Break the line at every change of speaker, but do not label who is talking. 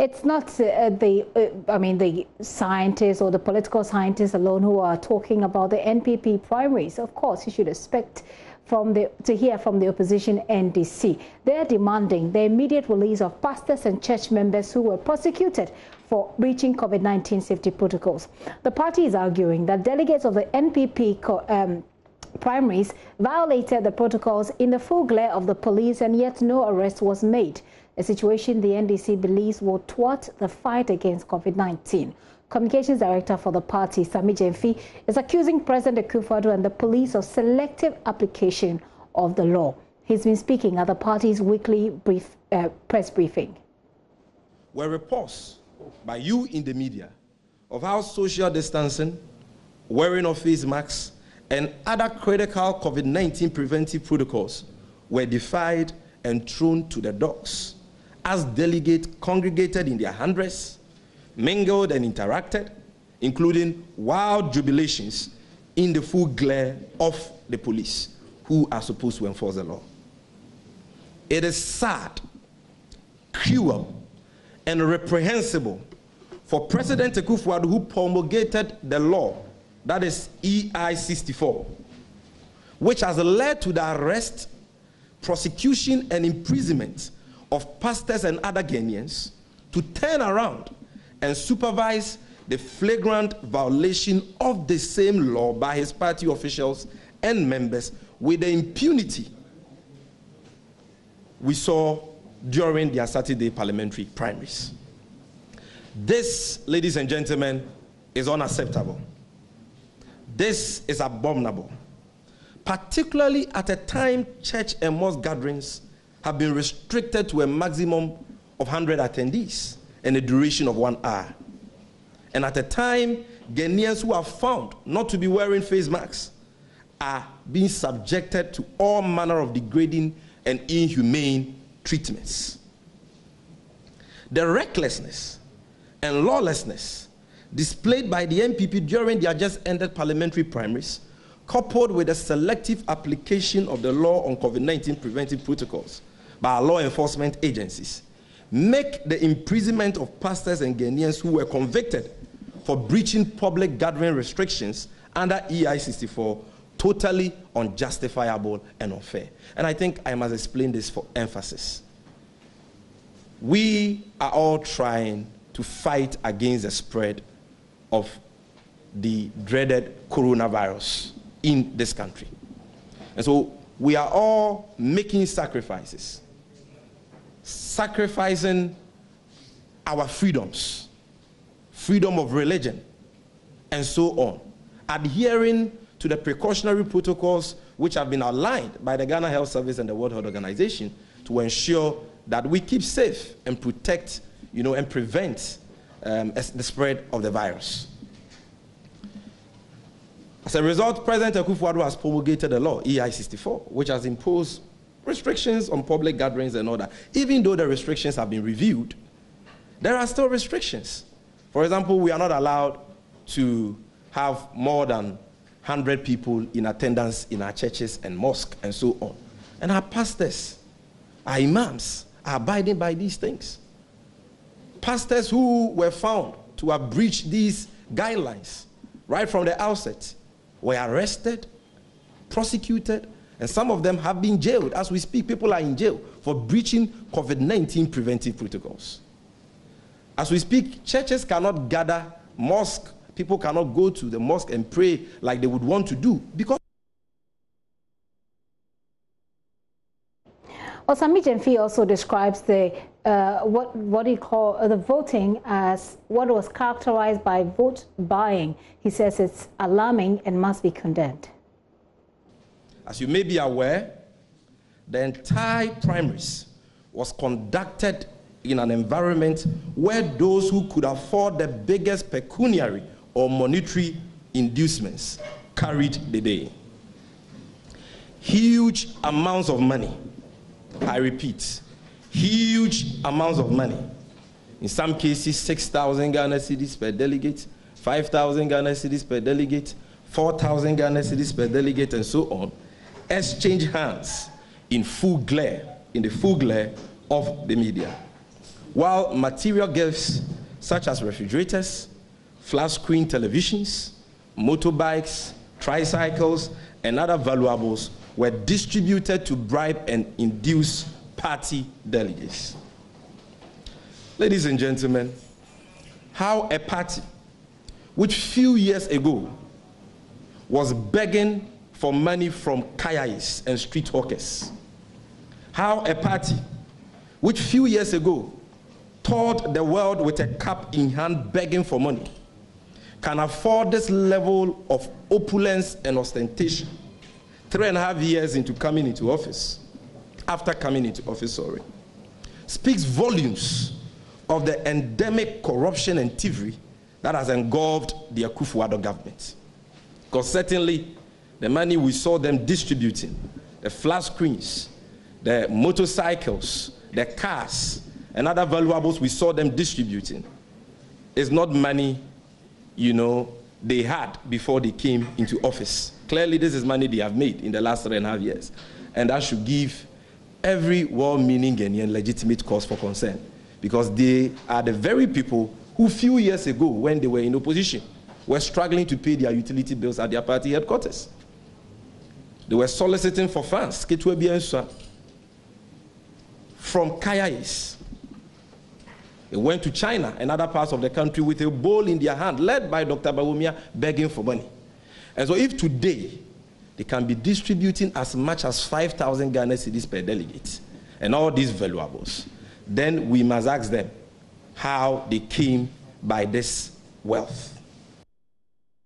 It's not the scientists or the political scientists alone who are talking about the NPP primaries. Of course, you should expect to hear from the opposition NDC. They're demanding the immediate release of pastors and church members who were prosecuted for breaching COVID-19 safety protocols. The party is arguing that delegates of the NPP primaries violated the protocols in the full glare of the police, and yet no arrest was made, a situation the NDC believes will thwart the fight against COVID-19. Communications Director for the party, Sammy Gyamfi, is accusing President Akufo-Addo and the police of selective application of the law. He's been speaking at the party's weekly press briefing.
Were reports by you in the media of how social distancing, wearing of face masks, and other critical COVID-19 preventive protocols were defied and thrown to the dogs as delegates congregated in their hundreds, mingled and interacted, including wild jubilations in the full glare of the police, who are supposed to enforce the law. It is sad, cruel, and reprehensible for President Akufo-Addo, who promulgated the law, that is EI 64, which has led to the arrest, prosecution, and imprisonment of pastors and other Ghanaians, to turn around and supervise the flagrant violation of the same law by his party officials and members with the impunity we saw during their Saturday parliamentary primaries. This, ladies and gentlemen, is unacceptable. This is abominable, particularly at a time church and mosque gatherings have been restricted to a maximum of 100 attendees and a duration of 1 hour. And at a time, Ghanaians who are found not to be wearing face masks are being subjected to all manner of degrading and inhumane treatments. The recklessness and lawlessness displayed by the NPP during their just-ended parliamentary primaries, coupled with the selective application of the law on COVID-19 preventive protocols by our law enforcement agencies, make the imprisonment of pastors and Ghanaians who were convicted for breaching public gathering restrictions under EI 64 totally unjustifiable and unfair. And I think I must explain this for emphasis. We are all trying to fight against the spread of the dreaded coronavirus in this country. And so we are all making sacrifices, sacrificing our freedoms, freedom of religion, and so on, adhering to the precautionary protocols which have been outlined by the Ghana Health Service and the World Health Organization to ensure that we keep safe and protect, and prevent the spread of the virus. As a result, President Akufo-Addo has promulgated a law, EI 64, which has imposed restrictions on public gatherings and all that. Even though the restrictions have been reviewed, there are still restrictions. For example, we are not allowed to have more than 100 people in attendance in our churches and mosques and so on. And our pastors, our imams, are abiding by these things. Pastors who were found to have breached these guidelines right from the outset were arrested, prosecuted, and some of them have been jailed. As we speak, people are in jail for breaching COVID-19 preventive protocols. As we speak, churches cannot gather, mosque, people cannot go to the mosque and pray like they would want to do because
Well, Sammy Gyamfi also describes the what he call the voting as what was characterized by vote buying. He says it's alarming and must be condemned.
As you may be aware, the entire primaries was conducted in an environment where those who could afford the biggest pecuniary or monetary inducements carried the day. Huge amounts of money, I repeat, huge amounts of money. In some cases, 6,000 Ghana cedis per delegate, 5,000 Ghana cedis per delegate, 4,000 Ghana cedis per delegate, and so on, exchange hands in the full glare of the media. while material gifts such as refrigerators, flat screen televisions, motorbikes, tricycles, and other valuables were distributed to bribe and induce party delegates. Ladies and gentlemen, how a party which few years ago was begging for money from kayais and street hawkers, how a party which few years ago toured the world with a cup in hand begging for money, can afford this level of opulence and ostentation 3.5 years into coming into office, after coming into office, speaks volumes of the endemic corruption and thievery that has engulfed the Akufo-Addo government. Because certainly, the money we saw them distributing, the flat screens, the motorcycles, the cars, and other valuables we saw them distributing, is not money, they had before they came into office. Clearly, this is money they have made in the last 3.5 years. And that should give every well-meaning Ghanaian legitimate cause for concern, because they are the very people who few years ago, when they were in opposition, were struggling to pay their utility bills at their party headquarters. They were soliciting for funds from kayais. They went to China and other parts of the country with a bowl in their hand, led by Dr. Bawumia, begging for money. And so if today they can be distributing as much as 5,000 Ghana cedis per delegate and all these valuables, then we must ask them how they came by this wealth.